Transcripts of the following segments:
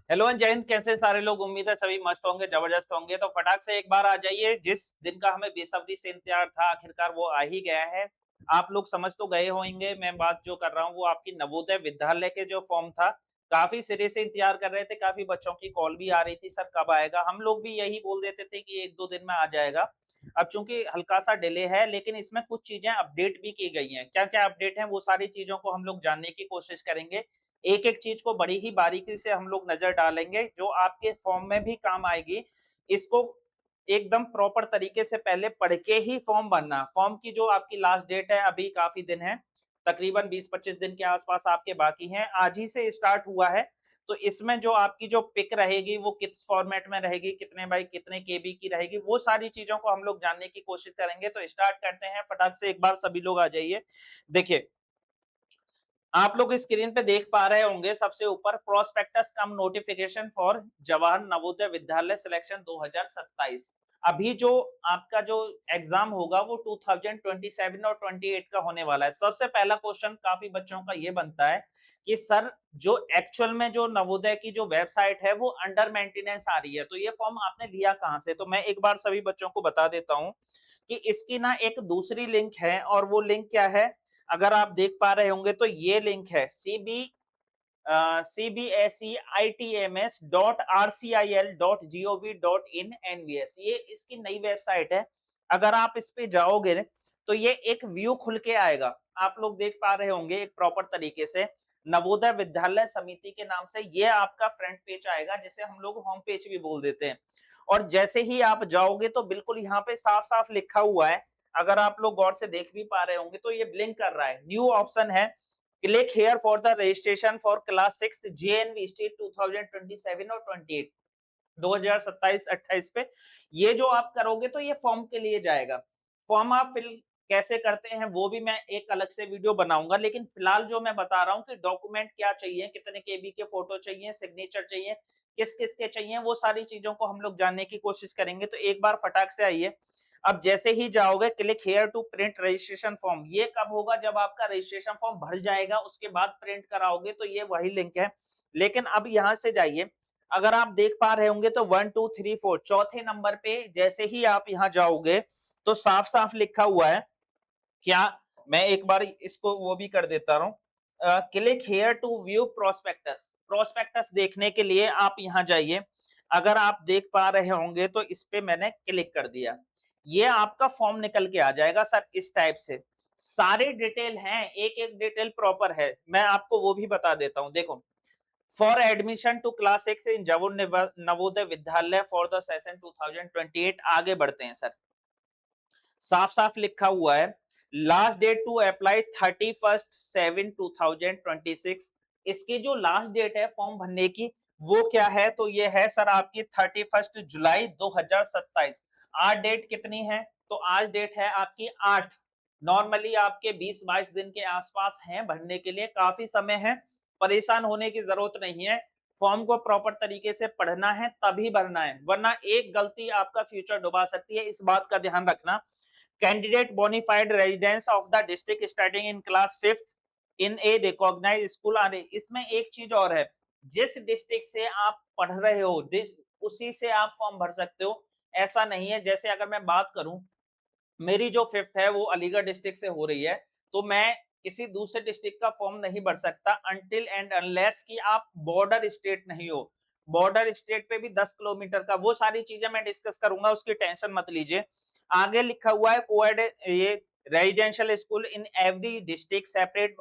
Hello and जय हिंद। कैसे सारे लोग? उम्मीद है सभी मस्त होंगे, जबरदस्त होंगे। तो फटाक से एक बार आ जाइए। जिस दिन का हमें बेसब्री से इंतजार था, आखिरकार वो आ ही गया है। आप लोग समझ तो गए होंगे, मैं बात जो कर रहा हूँ वो आपकी नवोदय विद्यालय के जो फॉर्म था। काफी सिरे से इंतजार कर रहे थे, काफी बच्चों की कॉल भी आ रही थी, सर कब आएगा। हम लोग भी यही बोल देते थे कि एक दो दिन में आ जाएगा। अब चूंकि हल्का सा डिले है, लेकिन इसमें कुछ चीजें अपडेट भी की गई हैं। क्या क्या अपडेट है वो सारी चीजों को हम लोग जानने की कोशिश करेंगे। एक एक चीज को बड़ी ही बारीकी से हम लोग नजर डालेंगे, जो आपके फॉर्म में भी काम आएगी। इसको एकदम प्रॉपर तरीके से पहले पढ़ के ही फॉर्म भरना। फॉर्म की जो आपकी लास्ट डेट है, अभी काफी दिन है, तकरीबन 20-25 दिन के आसपास आपके बाकी हैं। आज ही से स्टार्ट हुआ है। तो इसमें जो आपकी जो पिक रहेगी वो किस फॉर्मेट में रहेगी, कितने बाई कितने केबी की रहेगी, वो सारी चीजों को हम लोग जानने की कोशिश करेंगे। तो स्टार्ट करते हैं फटाक से। एक बार सभी लोग आ जाइए। देखिए, आप लोग स्क्रीन पे देख पा रहे होंगे सबसे ऊपर prospectus come notification for Jawahar Navodaya Vidyalaya selection 2027। अभी जो आपका जो एग्जाम होगा वो 2027 और 28 का होने वाला है। सबसे पहला क्वेश्चन काफी बच्चों का ये बनता है कि सर, जो एक्चुअल में जो नवोदय की जो वेबसाइट है वो अंडर मेंटेनेंस आ रही है, तो ये फॉर्म आपने लिया कहां से? तो मैं एक बार सभी बच्चों को बता देता हूं कि इसकी ना एक दूसरी लिंक है। और वो लिंक क्या है? अगर आप देख पा रहे होंगे तो ये लिंक है cbsitms.rcil.gov.in/nvs। ये इसकी नई वेबसाइट है। अगर आप इस पे जाओगे तो ये एक व्यू खुल के आएगा। आप लोग देख पा रहे होंगे एक प्रॉपर तरीके से नवोदय विद्यालय समिति के नाम से ये आपका फ्रंट पेज आएगा, जिसे हम लोग होम पेज भी बोल देते हैं। और जैसे ही आप जाओगे तो बिल्कुल यहाँ पे साफ साफ लिखा हुआ है। अगर आप लोग गौर से देख भी पा रहे होंगे तो ये ब्लिंक कर रहा है। न्यू ऑप्शन है, click here for the registration for class 6 JNV state 2027 और 28, 2027-28 पे। ये जो आप करोगे तो ये फॉर्म के लिए जाएगा। फॉर्म आप फिल कैसे करते हैं वो भी मैं एक अलग से वीडियो बनाऊंगा, लेकिन फिलहाल जो मैं बता रहा हूँ कि डॉक्यूमेंट क्या चाहिए, कितने केबी के फोटो चाहिए, सिग्नेचर चाहिए, किस किस के चाहिए, वो सारी चीजों को हम लोग जानने की कोशिश करेंगे। तो एक बार फटाक से आइए। अब जैसे ही जाओगे click here to print registration form, ये कब होगा? जब आपका रजिस्ट्रेशन फॉर्म भर जाएगा उसके बाद प्रिंट कराओगे, तो ये वही लिंक है। लेकिन अब यहां से जाइए। अगर आप देख पा रहे होंगे तो 1 2 3 4 चौथे नंबर पे जैसे ही आप यहाँ जाओगे तो साफ साफ लिखा हुआ है क्या। मैं एक बार इसको वो भी कर देता हूँ। Click here to view prospectus. Prospectus देखने के लिए आप यहाँ जाइए। अगर आप देख पा रहे होंगे तो इस पे मैंने क्लिक कर दिया। ये आपका फॉर्म निकल के आ जाएगा सर, इस टाइप से। सारे डिटेल हैं, एक एक डिटेल प्रॉपर है। मैं आपको वो भी बता देता हूँ। देखो, for admission to class 6 in Jawahar Navodaya Vidyalaya for the session 2028। आगे बढ़ते हैं सर। साफ साफ लिखा हुआ है, लास्ट डेट टू अप्लाई 31/7/2026। इसकी जो लास्ट डेट है फॉर्म भरने की वो क्या है? तो ये है सर आपकी 31 जुलाई 2027। आज डेट कितनी है? तो आज डेट है आपकी 8। नॉर्मली आपके 20-22 दिन के आसपास हैं भरने के लिए, काफी समय है। परेशान होने की जरूरत नहीं है। फॉर्म को प्रॉपर तरीके से पढ़ना है तभी भरना है, वरना एक गलती आपका फ्यूचर डुबा सकती है। इस बात का ध्यान रखना। Candidate bona fide residence of the district starting in class 5th in a recognised school are. इसमें एक चीज और है, जिस डिस्ट्रिक्ट से आप पढ़ रहे हो उसी से आप फॉर्म भर सकते हो। ऐसा नहीं है, जैसे अगर मैं बात करूं, मेरी जो 5th है वो अलीगढ़ डिस्ट्रिक्ट से हो रही है, तो मैं किसी दूसरे डिस्ट्रिक्ट का फॉर्म नहीं भर सकता अनटिल एंड अनलेस कि आप बॉर्डर स्टेट नहीं हो। बॉर्डर स्टेट पे भी 10 किलोमीटर का, वो सारी चीजें मैं डिस्कस करूंगा, उसकी टेंशन मत लीजिए। आगे लिखा हुआ है कोएड, ये residential school in every district separate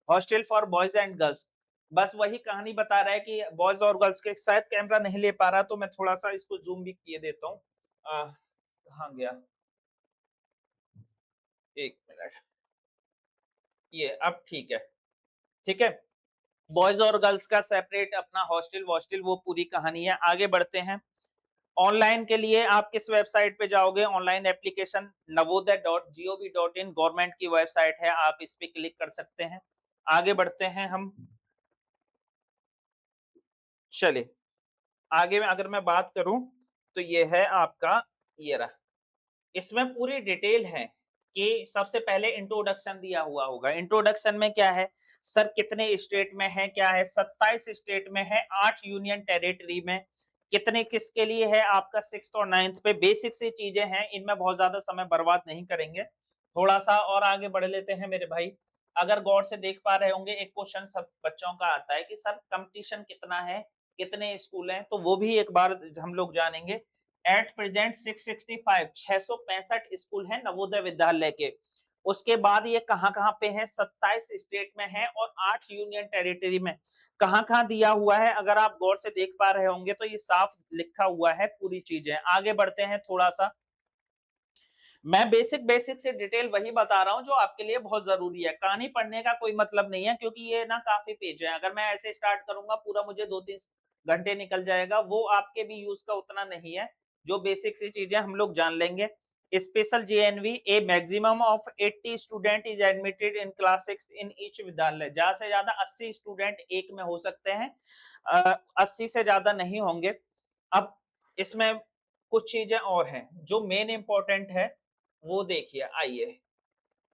hostel for boys and girls. बस वही कहानी बता रहा है कि बॉयज और गर्ल्स के। शायद कैमरा नहीं ले पा रहा, तो मैं थोड़ा सा इसको जूम भी किए देता हूँ। कहाँ गया? एक मिनट। ये अब ठीक है। ठीक है। बॉयज और गर्ल्स का सेपरेट अपना हॉस्टल वॉस्टल, वो पूरी कहानी है। आगे बढ़ते हैं। ऑनलाइन के लिए आप किस वेबसाइट पे जाओगे? ऑनलाइन एप्लीकेशन navodaya.gov.in गवर्नमेंट की वेबसाइट है, आप इस पे क्लिक कर सकते हैं। आगे बढ़ते हैं हम। चलिए आगे में अगर मैं बात करूं तो ये है आपका, ये रहा। इसमें पूरी डिटेल है। कि सबसे पहले इंट्रोडक्शन दिया हुआ होगा। इंट्रोडक्शन में क्या है, सर कितने स्टेट में है, क्या है, 27 स्टेट में है, 8 यूनियन टेरिटरी में, कितने किसके लिए है, आपका 6th और 9th पे बेसिक सी चीजें हैं, इनमें बहुत ज्यादा समय बर्बाद नहीं करेंगे। थोड़ा सा और आगे बढ़ लेते हैं मेरे भाई। अगर गौर से देख पा रहे होंगे, एक क्वेश्चन सब बच्चों का आता है कि सर कंपटीशन कितना है, कितने स्कूल हैं, तो वो भी एक बार हम लोग जानेंगे। एट प्रेजेंट 665 665 स्कूल हैं नवोदय विद्यालय के। उसके बाद ये कहाँ-कहाँ पे हैं, 27 स्टेट में है और 8 यूनियन टेरिटरी में। कहाँ-कहाँ दिया हुआ है, अगर आप गौर से देख पा रहे होंगे तो ये साफ लिखा हुआ है पूरी चीजें। आगे बढ़ते हैं थोड़ा सा। मैं बेसिक बेसिक से डिटेल वही बता रहा हूँ जो आपके लिए बहुत जरूरी है। कहानी पढ़ने का कोई मतलब नहीं है, क्योंकि ये ना काफी पेज है। अगर मैं ऐसे स्टार्ट करूंगा पूरा मुझे 2-3 घंटे निकल जाएगा, वो आपके भी यूज का उतना नहीं है। जो बेसिक सी चीजें हम लोग जान लेंगे। Special JNV, A maximum of 80 student is admitted in class 6 in each विद्यालय। ज्यादा से ज्यादा 80 स्टूडेंट एक में हो सकते हैं, 80 से ज्यादा नहीं होंगे। अब इसमें कुछ चीजें और हैं जो मेन इंपॉर्टेंट है, वो देखिए। आइए,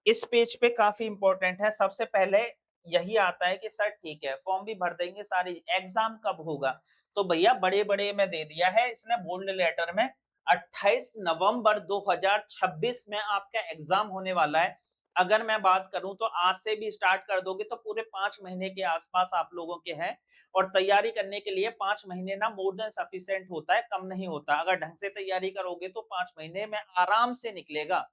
इस पेज पे काफी इंपॉर्टेंट है। सबसे पहले यही आता है कि सर ठीक है, फॉर्म भी भर देंगे, सारी एग्जाम कब होगा, तो भैया बड़े बड़े में दे दिया है इसने बोल्ड लेटर में, 28 नवंबर 2026 में आपका एग्जाम होने वाला है। अगर मैं बात करूं तो आज से भी स्टार्ट कर दोगे तो पूरे 5 महीने के आसपास आप लोगों के हैं। और तैयारी करने के लिए 5 महीने ना मोर देन सफिशिएंट होता है, कम नहीं होता। अगर ढंग से तैयारी करोगे तो 5 महीने में आराम से निकलेगा।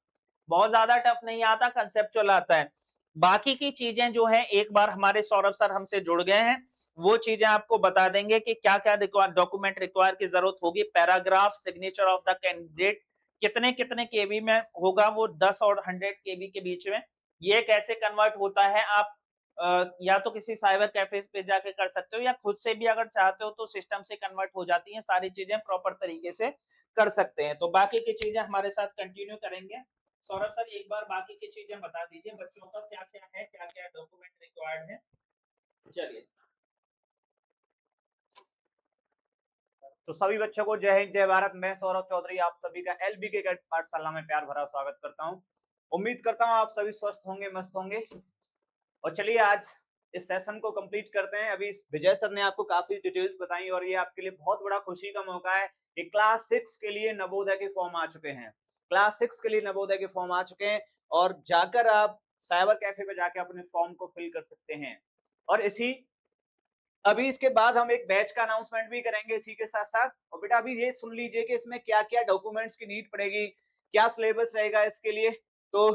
बहुत ज्यादा टफ नहीं आता, कंसेप्चुअल आता है। बाकी की चीजें जो है, एक बार हमारे सौरभ सर हमसे जुड़ गए हैं, वो चीजें आपको बता देंगे कि क्या क्या डॉक्यूमेंट रिक्वायर की जरूरत होगी। Paragraph, signature of the candidate, कितने कितने केबी में होगा, वो 10 और 100 केबी के बीच में। ये कैसे कन्वर्ट होता है, आप या तो किसी साइबर कैफे पे जाके कर सकते हो, या खुद से भी अगर चाहते हो तो सिस्टम से कन्वर्ट हो जाती हैं सारी चीजें, प्रॉपर तरीके से कर सकते हैं। तो बाकी की चीजें हमारे साथ कंटिन्यू करेंगे। सौरभ सर एक बार बाकी की चीजें बता दीजिए, बच्चों का क्या क्या है, क्या क्या डॉक्यूमेंट रिक्वायर्ड है। चलिए। तो सभी बच्चों को जय हिंद जय भारत। मैं सौरभ चौधरी आप सभी का एलबीके कैडेट पाठशाला में प्यार भरा स्वागत करता हूं। उम्मीद करता हूं आप सभी स्वस्थ होंगे, मस्त होंगे। और चलिए आज इस सेशन को कंप्लीट करते हैं। अभी विजय सर ने आपको काफी डिटेल्स बताई और ये आपके लिए बहुत बड़ा खुशी का मौका है कि क्लास 6 के लिए नवोदय के फॉर्म आ चुके हैं। क्लास 6 के लिए नवोदय के फॉर्म आ चुके हैं और जाकर आप साइबर कैफे पे जाकर अपने फॉर्म को फिल कर सकते हैं। और अभी इसके बाद हम एक बैच का अनाउंसमेंट भी करेंगे इसी के साथ साथ। और बेटा अभी ये सुन लीजिए कि इसमें क्या क्या डॉक्यूमेंट्स की नीड पड़ेगी, क्या सिलेबस रहेगा इसके लिए। तो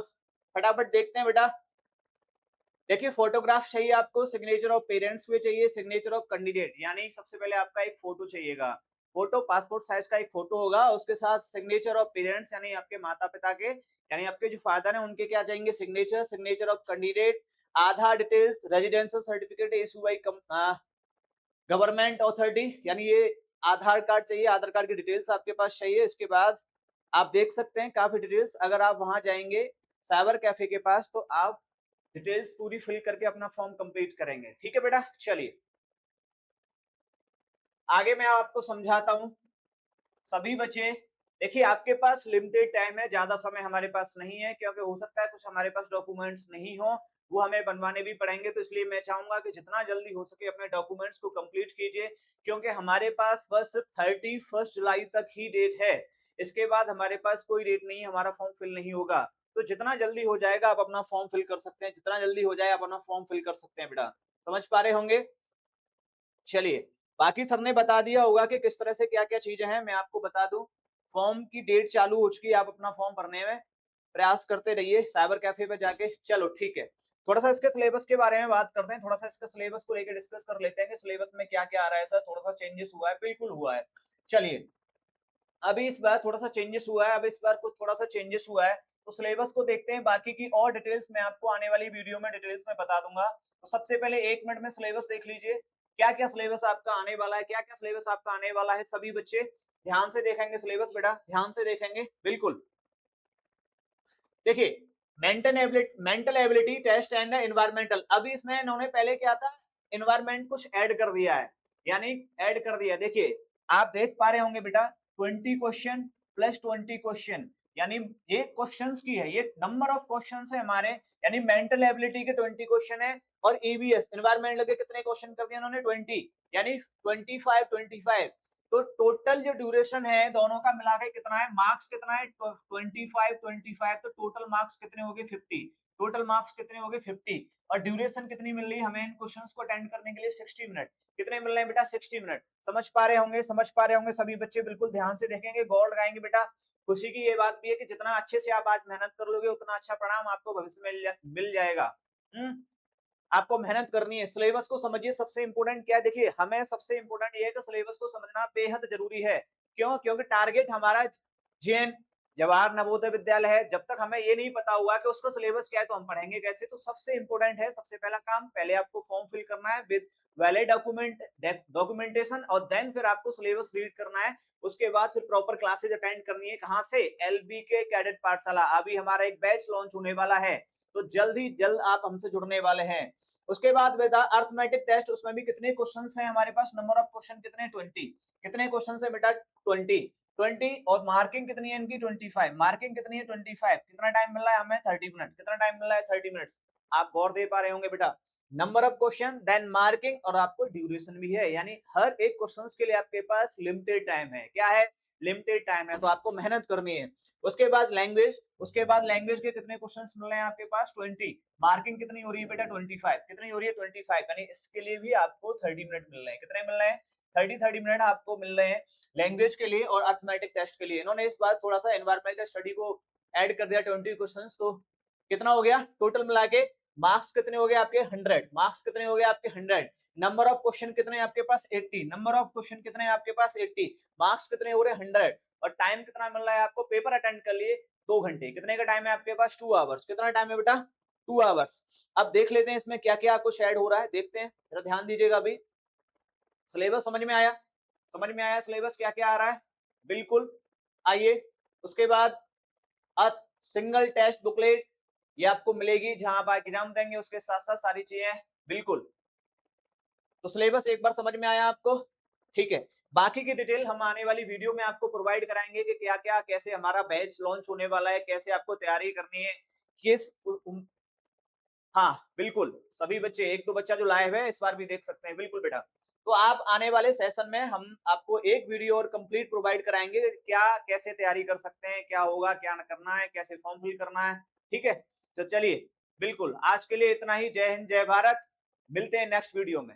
फटाफट देखते हैं बेटा। देखिए फोटोग्राफ चाहिए आपको, सिग्नेचर ऑफ पेरेंट्स भी चाहिए, सिग्नेचर ऑफ कैंडिडेट, यानी सबसे पहले आपका एक फोटो चाहिएगा। फोटो पासपोर्ट साइज का एक फोटो होगा, उसके साथ सिग्नेचर ऑफ पेरेंट्स यानी आपके माता पिता के, यानी आपके जो फादर हैं उनके क्या चाहिए signature, signature of candidate, Aadhaar details, residential certificate issue by government authority, यानी ये आधार कार्ड चाहिए, आधार कार्ड की डिटेल्स आपके पास चाहिए। इसके बाद आप देख सकते हैं काफी डिटेल्स, अगर आप वहां जाएंगे साइबर कैफे के पास तो आप डिटेल्स पूरी फिल करके अपना फॉर्म कंप्लीट करेंगे। ठीक है बेटा, चलिए आगे मैं आपको समझाता हूं। सभी बच्चे देखिए, आपके पास लिमिटेड टाइम है, ज्यादा समय हमारे पास नहीं है, क्योंकि हो सकता है कुछ हमारे पास डॉक्यूमेंट्स नहीं हो, वो हमें बनवाने भी पड़ेंगे। तो इसलिए मैं चाहूंगा कि जितना जल्दी हो सके अपने डॉक्यूमेंट्स को कंप्लीट कीजिए, क्योंकि हमारे पास बस सिर्फ 31 जुलाई तक ही डेट है। इसके बाद हमारे पास कोई डेट नहीं है, हमारा फॉर्म फिल नहीं होगा। तो जितना जल्दी हो जाएगा आप अपना फॉर्म फिल कर सकते हैं, जितना जल्दी हो जाए आप अपना फॉर्म फिल कर सकते हैं बेटा। समझ पा रहे होंगे। चलिए, बाकी सबने बता दिया होगा कि किस तरह से क्या क्या चीजें हैं। मैं आपको बता दूं, फॉर्म की डेट चालू हो चुकी है, आप अपना फॉर्म भरने में प्रयास करते रहिए साइबर कैफे पे जाके। चलो ठीक है, थोड़ा सा इसके सिलेबस के बारे में बात करते हैं, थोड़ा सा इसके सिलेबस को लेकर डिस्कस कर लेते हैं कि सिलेबस में क्या क्या आ रहा है। सर थोड़ा सा चेंजेस हुआ है, बिल्कुल हुआ है। चलिए, अभी इस बार थोड़ा सा चेंजेस हुआ है, अब इस बार कुछ थोड़ा सा चेंजेस हुआ है, तो सिलेबस को देखते हैं। बाकी की और डिटेल्स मैं आपको आने वाली वीडियो में डिटेल्स में बता दूंगा। तो सबसे पहले 1 मिनट में सिलेबस देख लीजिए, क्या क्या सिलेबस आपका आने वाला है, क्या क्या सिलेबस आपका आने वाला है। सभी बच्चे ध्यान से देखेंगे सिलेबस, बेटा ध्यान से देखेंगे बिल्कुल। देखिए, mental ability test and environmental, अभी इसमें इन्होंने पहले क्या था, एनवायरमेंट कुछ ऐड कर दिया है, यानी ऐड कर दिया। देखिए आप देख पा रहे होंगे बेटा, 20 क्वेश्चन प्लस 20 क्वेश्चन, यानी ये क्वेश्चंस की है, ये नंबर ऑफ क्वेश्चंस है हमारे, यानी मेंटल एबिलिटी के 20 क्वेश्चन है और ईवीएस एनवायरमेंटल के कितने क्वेश्चन कर दिए उन्होंने 20, यानी 25 तो टोटल जो ड्यूरेशन है दोनों का मिला के कितना है, मार्क्स कितना है 25 तो टोटल मार्क्स कितने हो गए 50, टोटल मार्क्स कितने हो गए 50 और ड्यूरेशन कितनी मिल रही है हमें इन क्वेश्चंस को अटेंड करने के लिए 60 मिनट। कितने मिल रहे हैं बेटा 60 मिनट। समझ पा रहे होंगे, समझ पा रहे होंगे सभी बच्चे, बिल्कुल ध्यान से देखेंगे, गौर लगाएंगे बेटा। खुशी की ये बात भी है कि जितना अच्छे से आप आज मेहनत कर लोगे उतना अच्छा परिणाम आपको भविष्य में मिल जाएगा। आपको मेहनत करनी है, सिलेबस को समझिए। सबसे इंपोर्टेंट क्या है, देखिए हमें सबसे इंपोर्टेंट ये है कि सिलेबस को समझना बेहद जरूरी है। क्यों? क्योंकि टारगेट हमारा जेएन जवाहर नवोदय विद्यालय है। जब तक हमें ये नहीं पता हुआ कि उसका सिलेबस क्या है तो हम पढ़ेंगे कैसे। तो सबसे इंपोर्टेंट है, सबसे पहला काम पहले आपको फॉर्म फिल करना है विद वैलिड डॉक्यूमेंटेशन और देन फिर आपको सिलेबस रीड करना है। उसके बाद फिर प्रॉपर क्लासेज अटेंड करनी है। कहां से? एलबीके कैडेट पाठशाला। अभी हमारा एक बैच लॉन्च होने वाला है, तो जल्द ही जल्द आप हमसे जुड़ने वाले हैं। उसके बाद बेटा अर्थमेटिक टेस्ट, उसमें भी कितने क्वेश्चंस हैं हमारे पास, नंबर ऑफ क्वेश्चन कितने 20, कितने क्वेश्चंस है बेटा 20 और मार्किंग कितनी है इनकी 25, मार्किंग कितनी है 25, कितना टाइम मिल रहा है हमें 30 मिनट, कितना टाइम मिल रहा है 30 मिनट। आप गौर दे पा रहे होंगे बेटा, number of question then marking और आपको ड्यूरेशन भी है, यानी हर एक क्वेश्चंस के लिए आपके पास लिमिटेड टाइम है। क्या है? लिमिटेड टाइम है, तो आपको मेहनत करनी है। उसके बाद लैंग्वेज, उसके बाद लैंग्वेज के कितने क्वेश्चंस मिल रहे हैं आपके पास 20, मार्किंग कितनी हो रही है बेटा 25, कितनी हो रही है 25, यानी इसके लिए भी आपको 30 मिनट मिल रहे हैं। कितने मिल रहे हैं? 30 मिनट आपको मिल रहे हैं लैंग्वेज के लिए और अर्थमेटिक टेस्ट के लिए। इन्होंने इस बार थोड़ा सा एनवायरमेंटल स्टडी को ऐड कर दिया 20 क्वेश्चंस, तो कितना हो गया टोटल मिला के मार्क्स कितने हो गए आपके 100, मार्क्स कितने हो गए आपके 100, नंबर ऑफ क्वेश्चन कितने आपके पास 80, नंबर ऑफ क्वेश्चन कितने आपके पास 80, मार्क्स कितने हो रहे 100 और टाइम कितना मिल रहा है आपको, पेपर अटेंड कर लिए 2 घंटे, कितने का टाइम है आपके पास 2 आवर्स, कितना टाइम है बेटा 2 आवर्स। अब देख लेते हैं इसमें क्या क्या कुछ ऐड हो रहा है, देखते हैं, जरा ध्यान दीजिएगा। अभी सिलेबस समझ में आया, समझ में आया सिलेबस क्या क्या आ रहा है, बिल्कुल। आइए उसके बाद सिंगल टेस्ट बुकलेट ये आपको मिलेगी जहां आप एग्जाम देंगे, उसके साथ साथ सारी चीजें, बिल्कुल। तो सिलेबस एक बार समझ में आया आपको, ठीक है। बाकी की डिटेल हम आने वाली वीडियो में आपको प्रोवाइड कराएंगे कि क्या क्या कैसे हमारा बैच लॉन्च होने वाला है, कैसे आपको तैयारी करनी है, किस हाँ बिल्कुल, सभी बच्चे, एक दो बच्चा जो लाइव है इस बार भी देख सकते हैं, बिल्कुल बेटा। तो आप आने वाले सेशन में हम आपको एक वीडियो और कंप्लीट प्रोवाइड कराएंगे, क्या कैसे तैयारी कर सकते हैं, क्या होगा, क्या करना है, कैसे फॉर्म फिल करना है, ठीक है। तो चलिए, बिल्कुल आज के लिए इतना ही। जय हिंद, जय भारत, मिलते हैं नेक्स्ट वीडियो में।